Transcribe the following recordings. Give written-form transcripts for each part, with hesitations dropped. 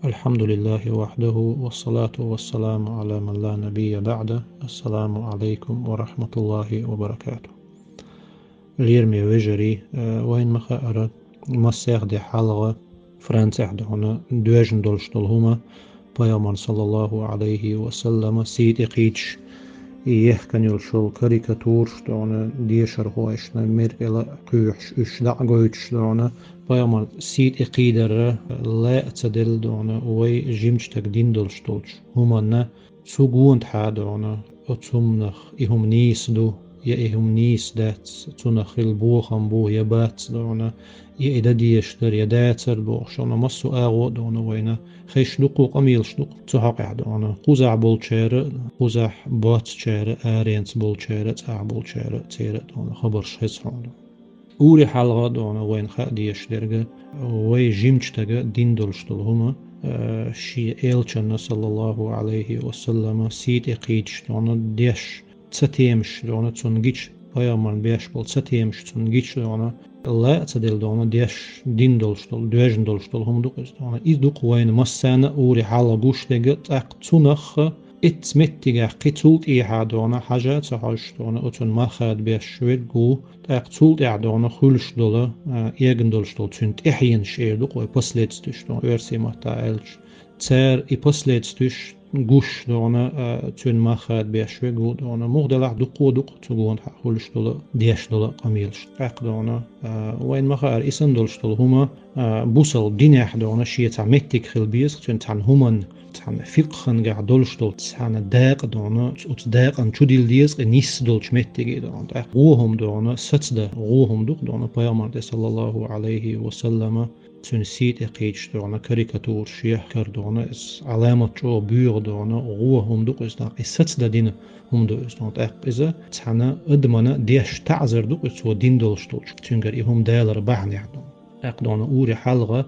الحمد لله وحده والصلاة والسلام على من لا نبي بعده. السلام عليكم ورحمة الله وبركاته. اليرمي وجري وين مخاطر مسيح دي حلقة فرانسيح دهنا دوجن دولشتل هما بيامن صلى الله عليه وسلم سيد إقيتش يحكن يلشل كاريكاتور دهنا ديشر هواشنا مير إلى قيوش إش دعقويتش دهنا بيامن سيد إقيدر لا أتدل دهنا وي جيمش تقدين دولشتلش هما نا سوغوند حادونا أتسمنخ إهم نيس دو يا إهم نيس دات تنخل بوخم بو يا بات دونا يا إدا ديشتر يا داتر بوخشونا مسو آغو دونا وينا خيش لقو قميل شلق تحقع دونا قزع بولشير قزع بات شير آرينس بولشير تاع بولشير تير دونا خبر شخص دونا أولي حلقة دونا وين خا ديشترغ وي جيمشتغ دين دولشتل هما شي إلچن صلى الله عليه وسلم سيد إقيدش دونا ديش تساتيمش دونا تسونجيش بايامن بيش بول تساتيمش تسونجيش دونا لا تدل دونا ديش دين دولشتل دوجن دولشتل هم دوق دونا إذ دوق وين مسانا أوري حالا قوش تيجا تاق تونخ اتمتيجا قتلت إيها دونا حاجات سحاش دونا أتون ما خاد بيش شويرقو تاق تولت إيها دونا خلش دولا إيجن دولشتل تونت إحين شير دوق وي بسليتستش دونا ويرسي مهتا إلش تار إي بسليتستش گوش دونه تون ما خاد بیشوی گود دونه مقدار دو تقول حولش دل دیش دل قمیلش عق دونه و این مخار ایسن دلش دل هما بوسل دینه دونه شیت عمتیک خیل بیس تون تن همان تن فقهن قاعد دلش دل تن داق دونه ات داق ان شو دیل دیس نیس دلش متیگی دونه روهم دونه ستده روهم دونه پیامبر صلی الله علیه و سلم تون سيت إقيتش دونا كاريكاتور شيح كردونا إس علامة جو بيغ دونا غوه هم دو إس داق إس دين هم دو إس دونا تاق إذا تحنا إدمنا ديش تعزر دو إس و دين دولشتولش تنجر إهم دالر بحني عدون تاق دونا أوري حلغة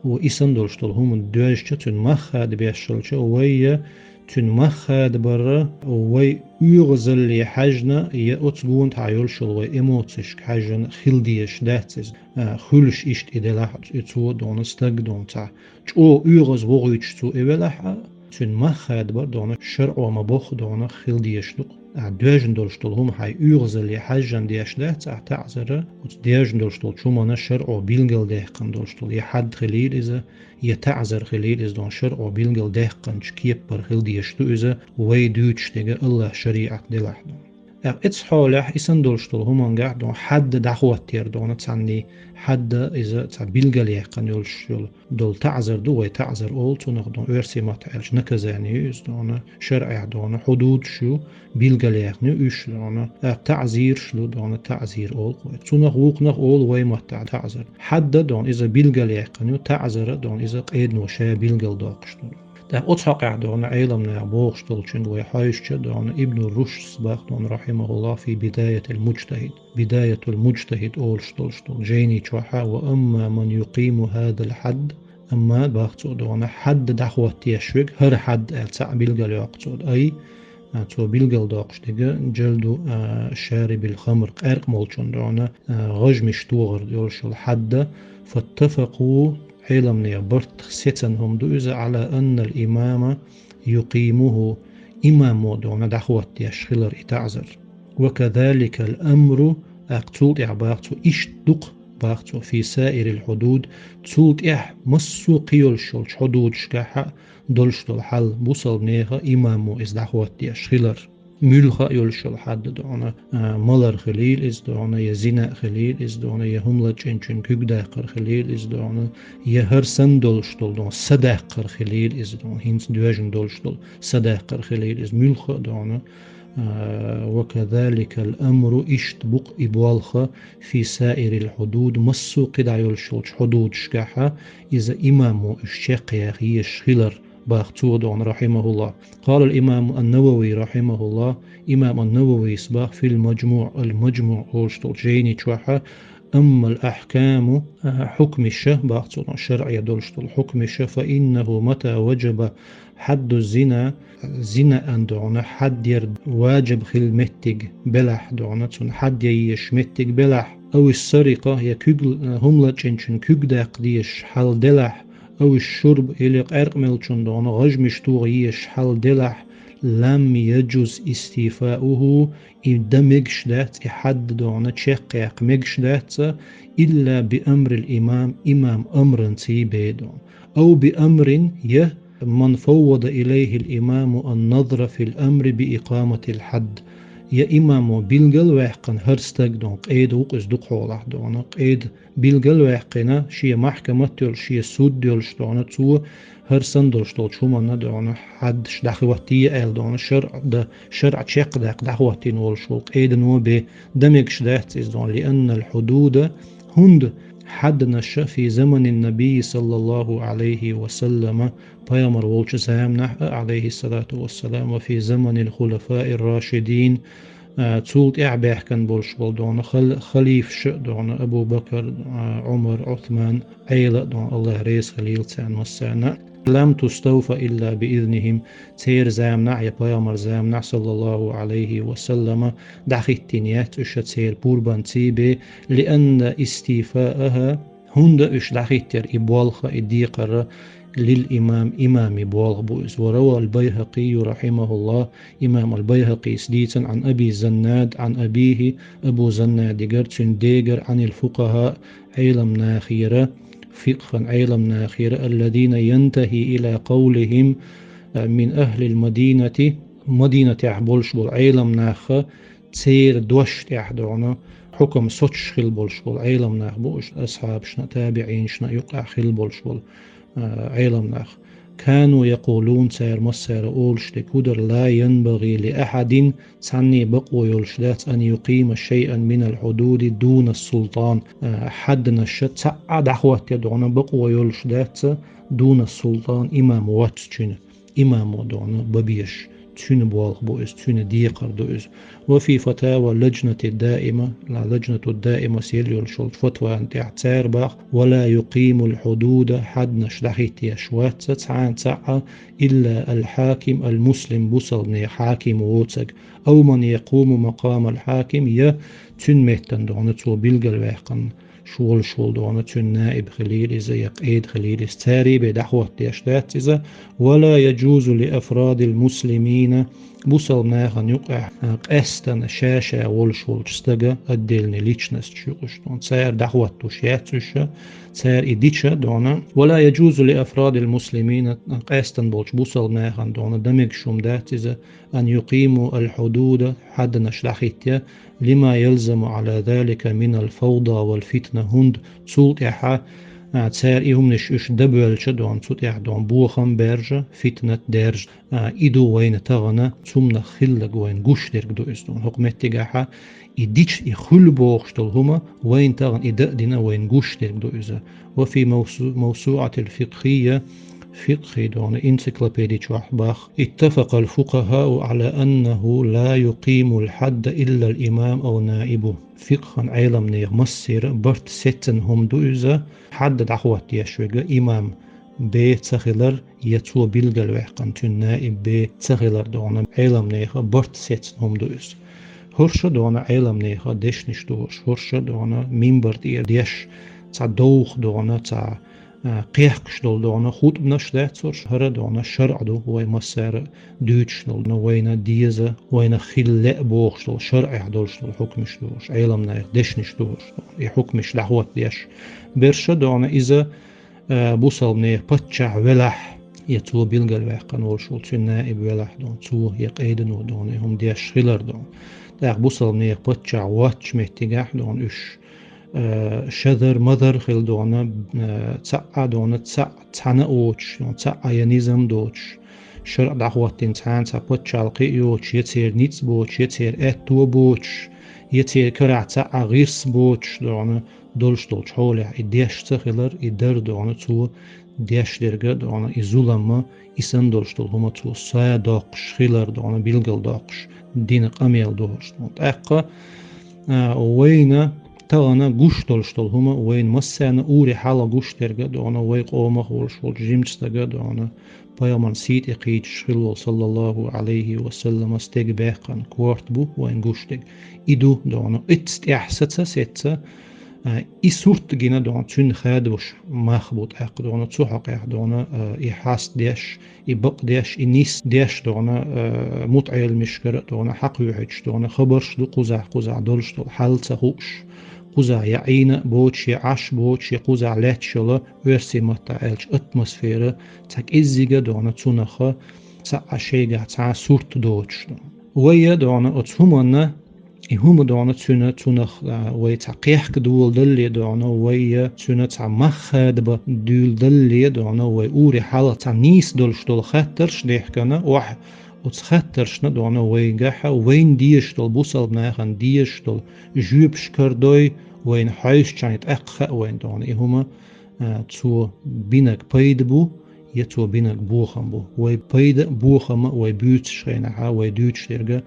و إسن دولشتول هم دوشتش تون مخاد بيشتولش وي تون مخاد برا وي يغزل حجنا يأتقون تعيول شلوي إموتش حجن خلديش داتز خلش إشت إدلاح إتو دون استق دون تاع جو يغز وغيتش تو إبلاح تون مخاد بر دون شرع وما بخ دون خلديش دق دوجن دولشتول هم هاي يغزل حجن ديش دات تعزر وديجن دولشتول شو ما نشر أو بيلجل دهقن دولشتول يحد خليل إذا يتعزر خليل إذا دون شر أو بيلجل دهقن شكيب بر خل ديش تو إذا ويدوتش تجا الله شريعة دلحنا إتس حاله إسن دولشتول هم قاعد دون حد دعوة تير دون تعني حد إذا تبيلجل يقن يلشول دول تعزر دو تعزر أول تنق دون أرسي ما تعرش نكزاني إز دون شرع دون حدود شو بيلجل يقن إيش دون تعزير شلو دون تعزير أول تنق وقنق أول وي ما تعزر حد دون إذا بيلجل يقن تعزر دون إذا قيد نوشة بيلجل داقشتول ده أتحق دون علمنا بوغشتل شنو حايش دون ابن رشد سباق دون رحمه الله في بداية المجتهد أولشتل جيني تشوحا وأما من يقيم هذا الحد أما باقتو دون حد دعوة تيشوك هر حد ألتع بيلغل يقتود أي تو بيلغل داقشتغ جلدو شارب الخمر قرق مولشون دون غجمش توغر يولشل حد فاتفقوا علمنا برت ستنهم دوز على أن الإمام يقيمه إمام دون دعوة يشغلر إتعزر وكذلك الأمر أقتول إعباقتو إشتق باقتو في سائر الحدود تولت مسو قيول شولش حدود شكاحة دولشتو حل بوصل نيها إمامو إز دعوة يشغلر ملخا يلشل حد دعنا ملر خليل إز دعنا يزنا خليل إز دعنا يهملا چنچن كقداقر خليل إز دعنا يهرسن دولشتل دعنا صداقر خليل إز دعنا هنس دوجن دولشتل صداقر خليل إز ملخا دعنا وكذلك الأمر إشتبق إبوالخا في سائر الحدود مسو قدع يلشل حدود شكاحة إذا إمامو الشيق يشغلر باختود عن رحمه الله. قال الإمام النووي رحمه الله إمام النووي صباح في المجموع أولشتول جيني تشوحة أما الأحكام حكم الشه باختود عن شرع يدولشتول حكم الشه فإنه متى وجب حد الزنا زنا أن دعنا حد واجب خل متج بلح دعنا حد يش متج بلح أو السرقة يكجل هملا چنچن كجداق ديش حل دلح أو الشرب إلى قرق ملشون دون غج مشتوغيش حل دلح لم يجوز استيفاؤه دمجش دات إحد دون تشقيق مجش دات إلا بأمر الإمام إمام أمر تيبيدون أو بأمر من فوض إليه الإمام النظر في الأمر بإقامة الحد يا إمام بيلجل واحقن هرستق دون قيد وقز دقولح دون قيد بيلجل واحقنا شيء محكمة تول شيء سود دولش دون تو هرسن دولش دول شو من دون حد دخواتي آل دون شرع ده شرع تشق دخواتي نول شو قيد نو به دمج شدات إز دون لأن الحدود هند حد نش في زمن النبي صلى الله عليه وسلم بيامر وولش سامنح عليه الصلاة والسلام وفي زمن الخلفاء الراشدين تولت إعباح كان بولش دون خليف شق دون أبو بكر عمر عثمان عيلة دون الله ريس خليل تان مسانا لم تستوفى إلا بإذنهم تير زامنع يا بيامر زامنع صلى الله عليه وسلم دخي التنيات إش تير بوربان تيبي لأن استيفاءها هند إش دخي تير إبوالخ إديقر للإمام إمام بوالغ بوئز وروى البيهقي رحمه الله إمام البيهقي سديتا عن أبي زناد عن أبيه أبو زناد قرتن ديقر عن الفقهاء علم ناخيرة فقها علم ناخيرة الذين ينتهي إلى قولهم من أهل المدينة مدينة أحبولش بول علم ناخ تسير دوش تحدونا حكم سوتش خل بولش بول علم ناخ بوش أصحاب شنا تابعين شنا يقع خل بولش بول علم ناخ كانوا يقولون سير مسير أولش لكودر لا ينبغي لأحد تعني بقو يلشدات أن يقيم شيئا من الحدود دون السلطان حد نشت سعى دعوة يدعون بقو يلشدات دون السلطان إمام واتشن إمام ودعون ببيش تشين بوالغ بوئس تشين ديقر دوئس وفي فتاوى اللجنة الدائمة اللجنة الدائمة سيليول شلت فتوى أنت اعتار باخ ولا يقيم الحدود حد نشلحيت يشوات تسعان ساعة إلا الحاكم المسلم بصل حاكم ووتسك أو من يقوم مقام الحاكم يا تشين مهتن دعون تو بيلغل واحقن شول دعون تشين نائب خليل إذا يقيد خليل استاري بدحوة يشتات إذا ولا يجوز لأفراد المسلمين بوصل ناخن يقع قستن شاشة والشول تستجا الدلني ليتشنس تشوش دون سير دعوة تشياتش سير إديتشا دون ولا يجوز لأفراد المسلمين قستن بولش بوصل ناخن دون دمج شمدات إذا أن يقيموا الحدود حد نشلحيتيا لما يلزم على ذلك من الفوضى والفتنة هند سلط إحا تسير إيهم نش دبل شدون سوت دون بوخم برجة فتنة درج إدو وين تغنى ثم خلق وين قش درج دو إستون حكمت تجاحا إديش يخل بوخشتل هما وين تغن إدأدنا وين قش درج دو إذا وفي موسوعة الفقهية فقه دون انسيكلوبيديا شوحباخ اتفق الفقهاء على أنه لا يقيم الحد إلا الإمام أو نائبه فقها علم نير مصير برت ستن هم دوزة حد دعوة يشوغ إمام بي تخلر يتو بيلغل وحقن تن نائب بي تخلر دون علم نير برت ستن هم دوز هرش دون علم نير ديشنش دوش هرش دون منبر دير ديش تا دوخ دون تا قيحكش دون خود بنش داتسورش هر دون شرع دو وي مسار دوتش دون وين ديزة وين خلق بوخش دول شرع دولش دول حكمش دوش علم نايخ دشنش دوش حكمش دعوت ديش برشا دون إذا بوصل نيه بتشع ولح يتو بيلغل وحقن ولشول تن نائب ولح دون تو يقيدن ودون هم ديش خلر دون داق بوصل نيه بتشع واتش مهتقاح دون اش شذر مذر خل دونا تسعى دونا تسعى اوتش تسعى ينيزم دوتش شرع دعوتين تسعى تسعى القيوتش يتير نيتس بوتش يتير اتو بوتش يتير كرع تسعى غيرس بوتش دونا دولش حولح إديش تخلر إدر دونا تو ديش درجة دونا إزولما إسان دولش هما تو سايا داقش خلر دونا بيلغل داقش دينق أميل دوش أقا وين تانا قوش دولشتل هما وين مسانا أوري حالا قوش ترجع دونا ويق أوما خورشول جيمش تجا دونا بيامن سيد إقيد شغل صلى الله عليه وسلم استيق باقان كوارت بو وين قوش تج إدو دونا إتست إحستا ستة إسورت جينا دون تون خادوش مخبوط أق دون تصحق أق دون إحاس ديش إبق ديش إنيس ديش دون متعيل مشكرة دون حق يحج دون خبرش دو قزع دولش دول حل تخوش قزع يعين بوش يعش بوش قزع لاتشلا ورسي متعيلش اتمosfere تك إزيجا دون تونخا تسع شيجا تسع سورت دوش ويا دون أتهمنا هم دون تونخ وي تعقيح كدول دلي دون وي تونه تع مخدب دول دلي دون وي أوري حالة تع نيس دولش دول خطرش ديحكنا وح وتخطرش دون وي جحا وين ديش دول بوصل بناخن ديش دول جوبش كردوي وين حيش كانت أقخا وين دون هما تو بينك بيدبو يتو بينك بوخم بو وي بيد بوخم وي بيوتش غينها وي دوتش ترجع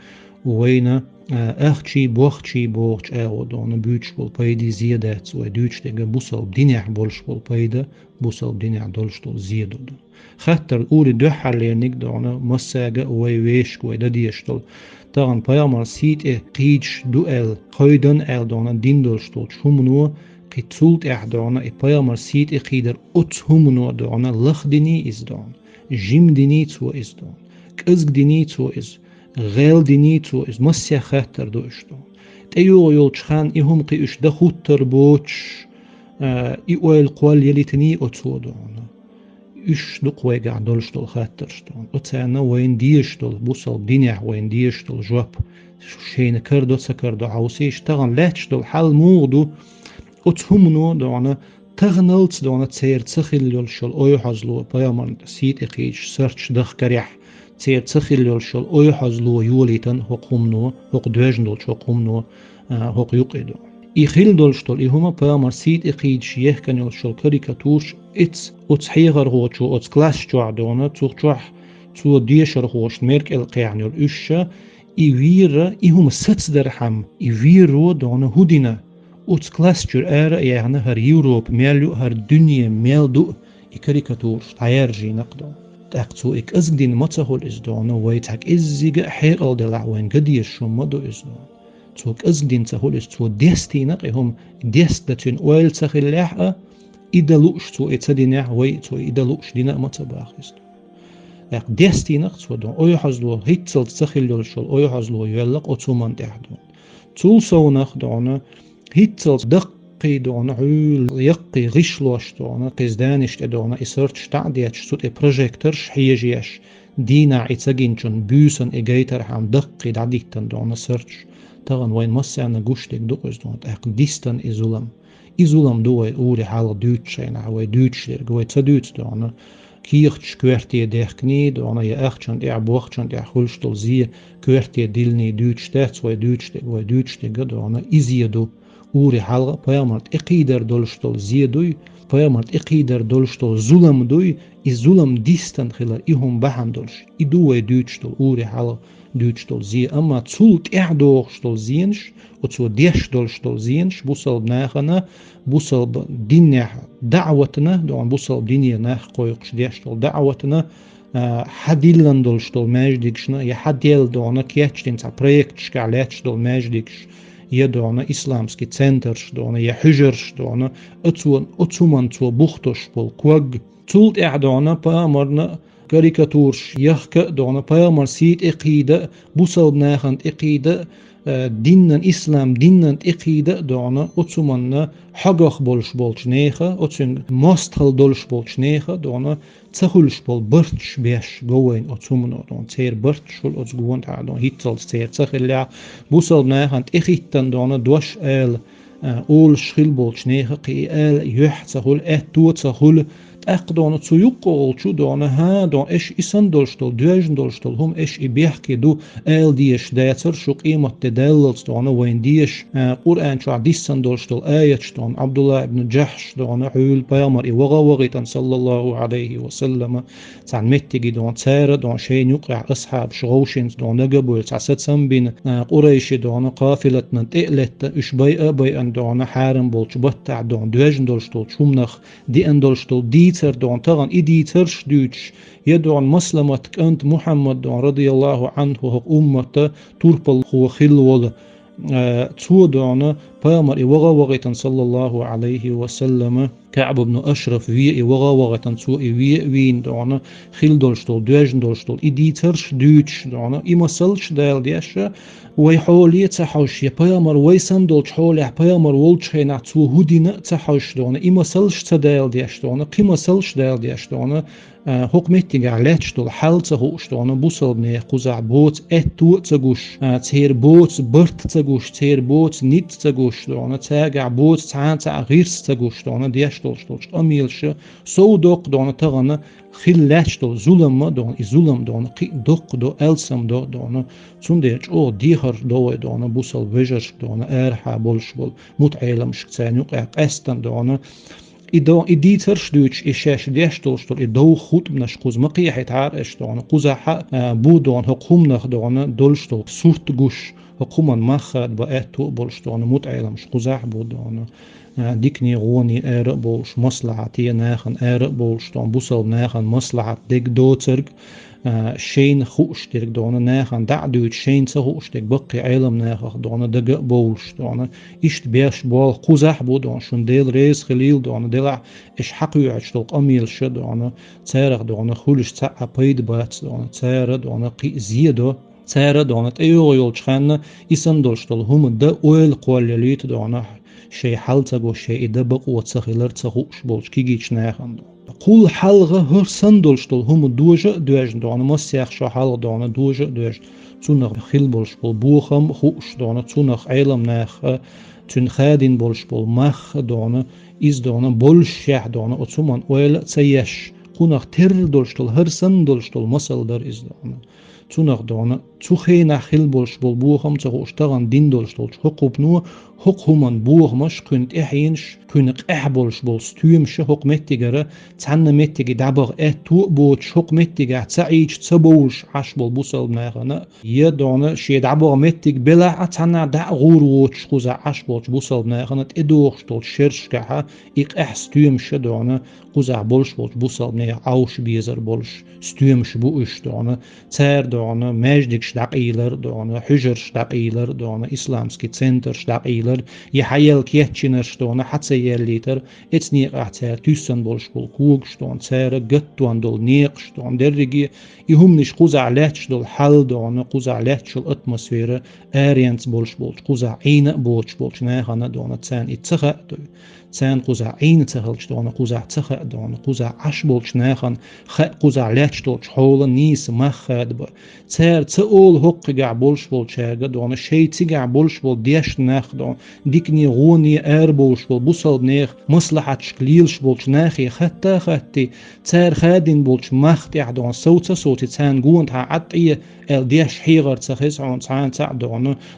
وين أختي بوختي بوختش دون بيوتش بول بيدي زيادات وي دوتش ترجع بوصل بدينيح بولش بول بيدا بوصل بدينيح دولش دول زيادو دون خاطر أولي دوحة لينك دون مساجة وي ويشك وي دديش دول طبعا بيامر سيت قيدش دوال خيدن دون دين دولش دول شومنو قيتسولت دون بيامر سيت قيدر أتهمنو دون لخدني إز دون جيم ديني تو إز دون كأزق ديني تو إز غيل ديني تو إز مسيا خاطر دوش دون تأيو يولشخان إهم قيش دخوت تربوش إيوال قوال يليتني أتسو دون إيش دق ويقع دولش دول خاطرش دون أتسانا وين ديش دول بوصل دينيح وين ديش دول جواب شين كردو سكردو عوسيش تغن لاتش دول حال موغدو أتهمنو دون تغنلت دون تسير تسخيل يولشل أوي حزلو بيامر سيت إقيش سرچ دخ كريح تسير تسخيل يولشل أوي حزلو يوليتن هقومنو هق دوجن دولش هقومنو هق يقيدو إخيل دولشتول إهما بيامر سيت إقيش يهكن يولشل كاريكاتورش إتس أتحيغر هوشو أتس كلاس جوع دونا توخجوح تو ديشر هوش ميرك القيعني الأشة إيويرا إهما ستس درحم إيويرو دونا هودينا أتس كلاس جور يعني هر يوروب ميلو هر دنيا ميلدو إكاريكاتورش تعيرجي نقدو تأقتو إك أزدين متهول إزدونا ويتحك إزيغ حيقل دلعوين قديش شمدو إزدونا توك أزدين تهول إزدو ديستينق إهم ديستاتين أويل تخيل لحقا إدلوش تو إتدينع وي تو إدلوش دينا متباخست لك ديستينق تو دون أوي حزلو هيتسل تخيل يولشل أوي حزلو يولق أتومان تحدون تول سونخ دون هيتسل دقي دون عول يقي غشلوش دون قزدانش دون إسرتش تعديتش تو إبروجيكترش حيجيش دينا إتساقينشن بيوسن إجيتر حام دقي دعديتن دون سرتش تغن وين مسعنا قوشتك دوقز دون تأق ديستن إزولم إزولم دوي أولي حال دوتشين عوي دوتشلر قوي تدوت دون كيختش كوارتي ديخني دون يا أختشن دي عبوختشن دي خلشتل زي كوارتي ديلني دوتشتات وي دوتشتك دون إزيدو أولي حال بيامرت إقيدر دولشتل زيدوي بيامرت إقيدر دولشتل زولم دوي إزولم ديستن خلال إهم بحن دولش إدوي دوتشتل أولي حال دوتشتل زي أما تسولت إعدوغشتل زينش وتسو ديشتل زينش بوصل بناخنا بوصل بدينيا دعوتنا دون بوصل بدينيا ناخ قويقش ديشتل دعوتنا حديلن دولشتل ماجديكشنا يا حديل دونا كياتشتين تا بريكتش كعلاتشتل ماجديكش يدونا إسلامسكي تسنترش دونا يا حجرش دونا أتسومن تو بوختوش بول كوغ تولت إعدونا بامرنا كاريكاتورش يحكى دونا بيامر سيت إقيدة بوصل بناخن إقيدة دينن إسلام دينن إقيدة دونا أتسومن حقخ بولش نيخا أتسون مستخل دولش بولش نيخا دونا تخلش بول برتش بيش جوين أتسومن دون تير برتش بول أتسجون تعدون هيتل تير تخلع بوصل بناخن إقيدة دونا دوش أول شخيل بولش نيخا قي يح تخل تو تخل أقدون تسيقول شو دون ها دون إيش إسن دولشتل دوجن دولشتل هم إيش إبيحكي دو ديش داتر شو قيمة تدلل دون وين ديش قرآن شو عديسن دولشتل آية دون عبد الله بن جحش دون حول بيامر وغيتن صلى الله عليه وسلم تان متجي دون تار دون شيء يقع أصحاب شغوشين دون نجبول تعسد سنبين قريش دون قافلة نتقلت إش بي أن دون حارم بولش بتع دون دوجن دولشتل شومنخ دي أن دولشتل دي دون تغن إديترش دوتش يدعون مسلمتك أنت محمد دون رضي الله عنه هق أمة توربل هو خلول تو دعنا بامر وغا وغيتن صلى الله عليه وسلم كعب بن أشرف وي وغا وغيتن تو وي وين دعنا خيل دولشتول دوجن دولشتول إديترش دوتش دعنا إمسلش دال ديش ويحولي تحوش يا بامر ويسن دولش حولي بامر ولشينا تو هدينا تحوش دعنا إمسلش تدال ديش دعنا قيمسلش دال ديش دعنا حكمتي علاتش دول حالت هوش دعنا بوصل بني قزع بوت اتو تجوش تير بوت برت تجوش تير بوت نيت تجوش دعنا تاجع بوت تاع غيرس تجوش دعنا ديش دولش أميلش سو دوق دعنا تغنا خلاتش دول ظلم دعنا ظلم دعنا قي دوق دو ألسم دعنا تنديش أو ديهر دو دعنا بوصل وجرش دعنا أرحى بولش بول متعلم شكتان يقع أستن دعنا إديترش دوتش إشاش ديش دولشتول إدو خود منش قوز مقيحة عارش دعنا قوزا بودون هقوم نخ دعنا دولشتول سورت جوش هقوما مخد بأتو بولش دعنا متعلمش قوزاح بودون ديكني غوني آرق بولش مصلحتي ناخن آرق بولش دعنا بوصل ناخن مصلحت ديك دوترق شين خوش ديك دعنا ناخن دعدوت شين سهوش ديك بقي علم ناخن دعنا دق بولش دعنا إشت بيش بول قوزاح بودون شون ديل ريس خليل دعنا دلع إش حقيو عجتوق أميل شد دعنا تارق دعنا خولش تاع بيد بات دعنا تارق دعنا قي زيدو تارق دعنا تأيوغ يولشخان إسان دولشتول هم دا أول قواليليت دعنا شي حالتاقو شي إدبق واتسخيلر تسخوش بولش كيجيش ناخن قول حلقة هر سندولشتول هم دوجة دوجن دعنا مسيخ شو حلقة دعنا دوجة دوجن تونخ خيل بولش بول بوخم خوش دعنا تونخ عيلم ناخ تون خادين بولش بول مخ دعنا إز دعنا بولش يح دعنا أتسومان ويل تسيش قونخ تر دولشتول هر سندولشتول مسل در إز دعنا تونخ دعنا تخينا خيل بولش بول بوخم تخوش تغن دين دولشتول حقوب نو حق همان بوغ مش كنت إحينش كنت إحبولش بول ستويمش حق متجرة تعنى متجي دبغ تو بوتش حق متجي تعيش تبولش عش بول بوصل ناخنا يدعنا شي دبغ متج بلا تعنى دع غور ووتش خوزا عش بولش بوصل ناخنا تدوغش تول شرش كها إق إحستويمش دعنا خوزا بولش بولش بوصل ناخ عوش بيزر بولش ستويمش بوش دعنا تار دعنا ماجدكش دقيلر دعنا حجرش دقيلر دعنا إسلامسكي تسنترش دقيلر يحيل كيتشنرش دعنا حتى يليتر اتنيق احتار تيسن بولش بول كوغش دعنا تار قطوان دول نيقش دعنا درجي يهم نش قوزع لاتش دول حل دعنا قوزع لاتش الاتمosfere آرينت بولش بولش قوزع عين بولش بولش ناخنا دعنا تسان اتخا تسان قوزع عين تخلش دعنا قوزع تخا دعنا قوزع عش بولش ناخن قوزع لاتش دولش حول نيس مخاد با تار تقول هق قع بولش بولش دعنا شي تقع بولش بول ديش ناخ دعنا ديكني غوني آر بولش بول بوصل ناخ مصلحة شكليلش بولش ناخي خطي تار خادين بولش مخت دعنا صوت صوتي تسان قوان تا عطية ديش حيغر تخيس عون تسان تاع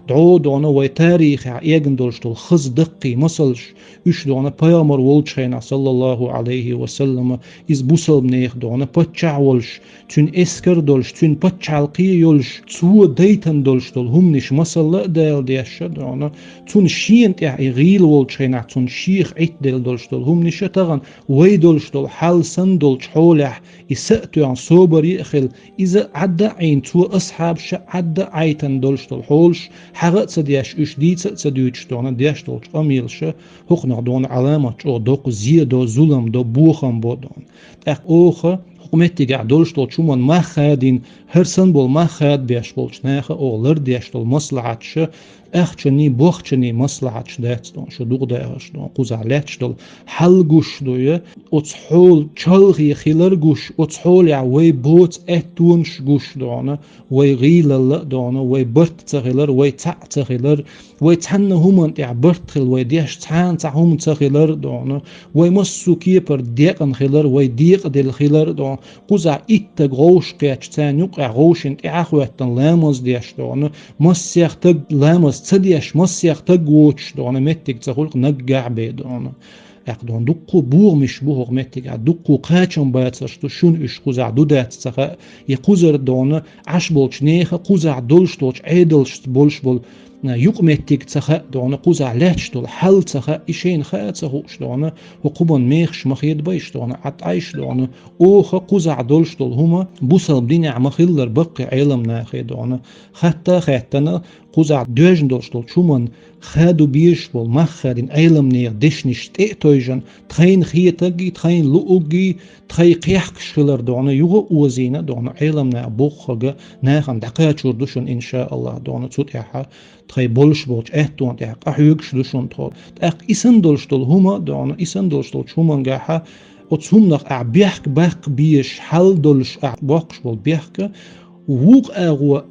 دعنا ويتاريخ ايجن دولش دول خز دقي مصلش اش دعنا بيامر ولشينا صلى الله عليه وسلم إز بوصل بنيخ دعنا بتشع ولش تون اسكر دولش تون بتشعلقي يولش تو ديتن دولش دول هم نش مصل دال ديش دعنا تون شين تاع غيل ولشينا تون شيخ عيت دل دولش دول هم نش تغن وي دولش دول حال سن دولش حولح يسأتو عن صوبر يأخل إذا عدى عين تو أصحاب عدى عيتن دولش دول حولش حغت سديش اش ديت سديوش دعنا ديش دولش أميلش هقنا دون علامة او دوق زيادو ظلم دو بوخم بودون اخ اوخه حكومتي قاعد دولش دول شومان ما خادين هرسن بول ما خاد بيش بولش ناخه اولر ديش دول مصلحتش اخچني بوخچني مصلحتش داتستون شو دوغ داش دون قوزعلاتش دول حل گوش دويه اتحول چلغي خيلر گوش اتحول يا وي بوت اتونش گوش دونه وي غيلل دونه وي برت تغيلر وي تع تغيلر وي تحن همن يا برت خل وي ديش تحن تع هم تغيلر دونه وي مسو كيبر ديقن خيلر وي ديق دل خيلر دون قوزع ات غوش كاتش تان يقع غوش انت اخوتن لامز ديش دونه مسيخ تگ لامز تديش مسيخ تگوش دونه متك تخلق نقع بيدونه اقدون دقو بور مش بور متك دقو قاچن بايتش تو شون اش قوزع دودات تخ يقوزر دونه عش بولش نيخ قوزع دولش توش عيدلش بولش بول يقمتك تخا دون قوزع لاتشتول حل تخا إشين خا تخوش دون وقبن ميخش مخيد بيش دون عطعيش دون أوخ قوزع دولشتول هما بوصل بدينع مخيلر بقي علم ناخي دون حتى خاتنا قوزع دوجن دولشتول شومن خادو بيش بول مخادين علم نير دشنش تأتويجن تخين خيتاقي تخين لؤوغي تخي قيحك شلر دون يغو اوزينا دون علم نا بوخغ ناخن دقاء شوردوشن إن شاء الله دون تسوتيحا تخي بولش بولش دون تحق أحيوكش دوشن تول تأق إسن دولشتول هما دون إسن دولشتول شومن غاحا وتسومنخ أعبيحك باق بيش حل دولش أعبوكش بول بيحك ووق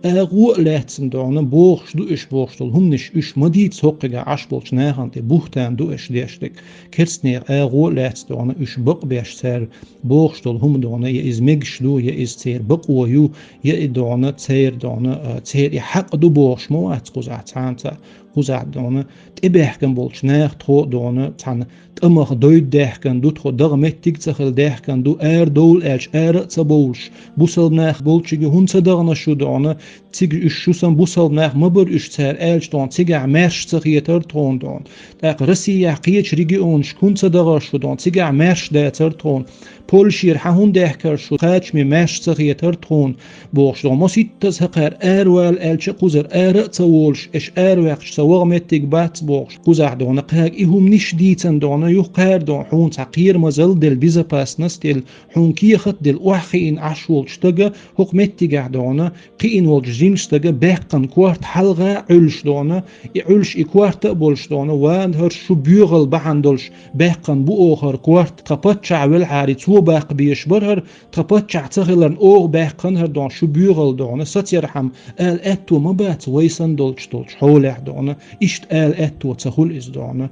أغو لاتسن دعونا بوغش دو إش بوغشتل هم نش إش مديد سوقيقا عشبولش ناهان تي بوغتان دو إش ديشتك كرسنير أغو لاتس دعونا إش بق بيش سار بوغشتل هم دعونا يا إز ميقشلو يا إز تير بق ويو يا دعونا تير دعونا تير يحق دو بوغش مو أتقوز أتانتا قوزع دعونا تبهكن بولش ناخ تخو دعونا تان تمخ دويد دهكن دو تخو دغمت تيكتخل دهكن دو دول إلش تبولش بوصل ناخ بولشيجي هون دغنا شو دعونا تيج إش شوسن بوصل ناخ مبر إش تار إلش دعون تيجع مرش تخيتر تون دعون تاق رسي يحقيش ريجي أون شكون تدغر شو دعون تيجع مرش داتر تون بولشير حهون دهكر شو خاتش مي مرش تخيتر تون بوغش دعون ماسيت تزهقر وال إلش قوزر تولش إش واقش سوغمت تيج بات بوغش قوزع دعونا قاق إهم نش ديتن دعونا يقار دعون حون تقير مزل دل بيزا باسنس دل حون كيخت دل أوحخين عشول شتغا حكمت تيجع دعونا قين والجين شتغا باقن كوارت حلغة علش دعونا علش إكوارت بولش دعونا وان هر شو بيغل بحندلش باقن بو آخر كوارت تقبتشع والعاري تو باق بيشبرهر تقبتشع تغلن أوغ باقن هر دعون شو بيغل دعونا ستيرحم آل أتو مبات ويسن دولش حولح دعونا إشت آل أتو تخول إز دعونا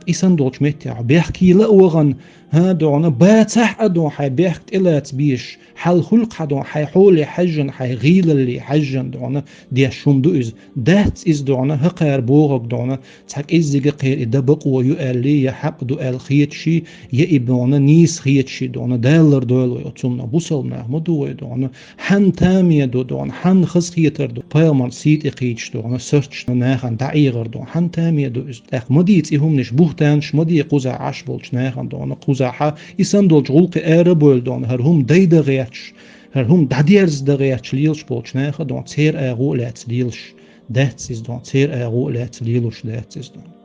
إسن دولش متع بيحكي لأوغن ها دعونا باتح أدون حي بيحكت إلات بيش حل خلق حدون حي حولي حجن حي غيل اللي حجن دعونا دي شوم دو إز دات إز دعونا هقير بوغك دعونا تحك إزيق قير إدا بقوة يؤال لي يحق دو آل خيتشي يأبنونا نيس خيتشي دعونا دالر دولو يوتسومنا بوصلنا مدوه دعونا حن تامية دعونا حن خز خيتر دو بايمان سيت إقيتش دعونا سرچ ناخن دعيغر دعونا حن تامية دو إز أخ مديت إهم نش بوهتانش مدي قوزع عشبولش ناخن دعونا قوزعها إسان دولج غلق بول دعونا هرهم دايدا غياتش هرهم داديرز دا غياتش ليلش بولش ناخن دعونا تير أغو لات ليلش داتس إز دعونا تير أغو لات ليلش داتس إز دعونا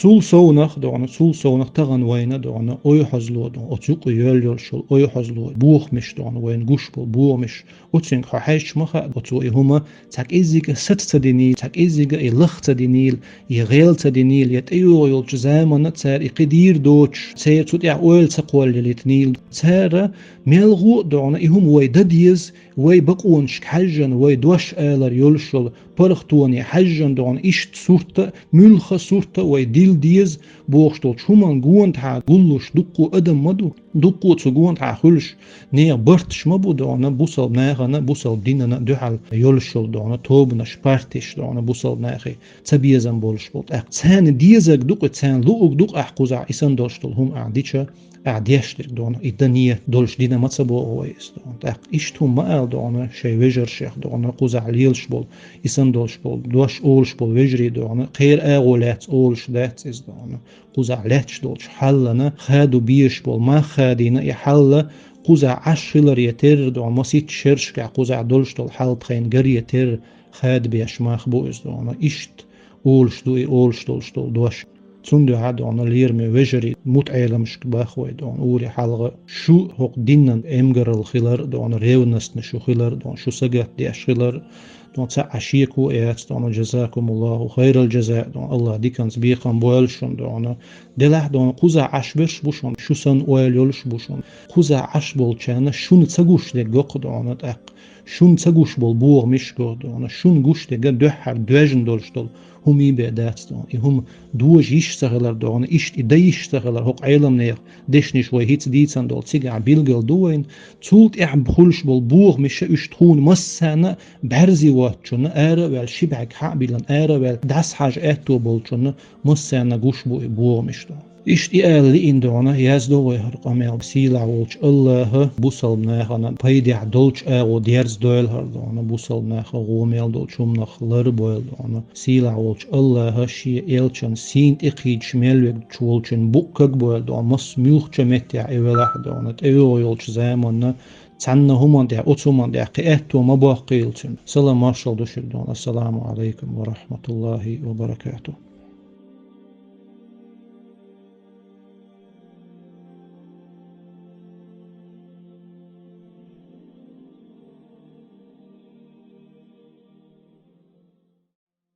تول سونخ دعونا تول سونخ تغن وينا دعونا أوي حزلو دعونا أتوق يول شل أوي حزلو بوخ مش دعونا وين جوش بو مش أتسنك حاش مخا أتوقي هما تاك إزيك ست تدينيل تاك إزيك إلخ تدينيل يغيل تدينيل يتأيو يولج زامن تار إقدير دوتش تار تودع أول تقوال للتنيل تار ميلغو دعونا إهم وي دديز وي بقونش حجن وي دوش آلر يولشل برختوني حجن دعونا إشت صورت ملخ صورت وي ديل ديز بوغشتول شومان جوان تاع قلوش دقو أدم مدو دقو تسجوان تاع خلش نيا برتش مبو دعونا بوصل ناغنا بوصل ديننا دوحل يولشل دعونا توبنا شبارتش دعونا بوصل ناغي تبيزن بولش بولت تان ديزك دق تان لوق دق أحقوزع إسان دولشتل هم أعديتشا أعديشتك دعونا إدانية دولش دينا متصبو أويس دعونا إشتهم ما أل دعونا شي ويجر شيخ دعونا قوزع ليلش بول إسان دولش بول دوش أولش بول ويجري دعونا خير أغولات أولش دات إز دعونا قوزع لاتش دولش حلنا خادو بيش بول ما خادينا يحل قوزع عشلر يتر دعونا مسيت شرش قوزع دولش دول حل تخين قر يتر خاد بيش ما خبو إز دعونا إشت أولش دولش دول دوش تندو عادو أنا ليرمي وجري متعيلة مش باخوي دون أوري حلقة شو هق دينا إمجر الخلر دون ريونست نشو خلر دون شو سجت دي أشخلر دون تعشيكو إيات دون جزاكم الله خير الجزاء دون الله دي كان سبيقا بوالشون دون دلح دون قوزا عشبش بوشون شو سن ويلولش بوشون قوزا عشبول چانا شون تسجوش دي قوق دون تأق شون تسجوش بول بوغ مشكو دون شون جوش دي دوحر دوجن دولش دول هم يبعدات دون هم دوج يشتغلر دون إشت إدا يشتغلر هق عيلم نير دشني شوي هيت ديتان دول تيجع بيلجل دوين تولت بخلش بول بوغ مش اشتخون مسانا برزي واتشون آرا والشبعك حقبيلن آرا والدس حاج اتو بولشون مسانا جوش بوغ مش دون İşte eli indona yazdo ve harqamel sila olç Allah busal nahana payda dolç o diğers doel harda ona busal naha gomel dolçum nahları boyal ona sila olç Allah şi elçan sint iqid şmelvek çolçun bukkak boyal ona mas muhçemet ya evelah da ona evi oyolç zamanna Sanna human de otuman de qiyatu ma baqilçun. Salam marshal düşürdü ona. Assalamu aleykum ve rahmetullahi ve berekatuhu.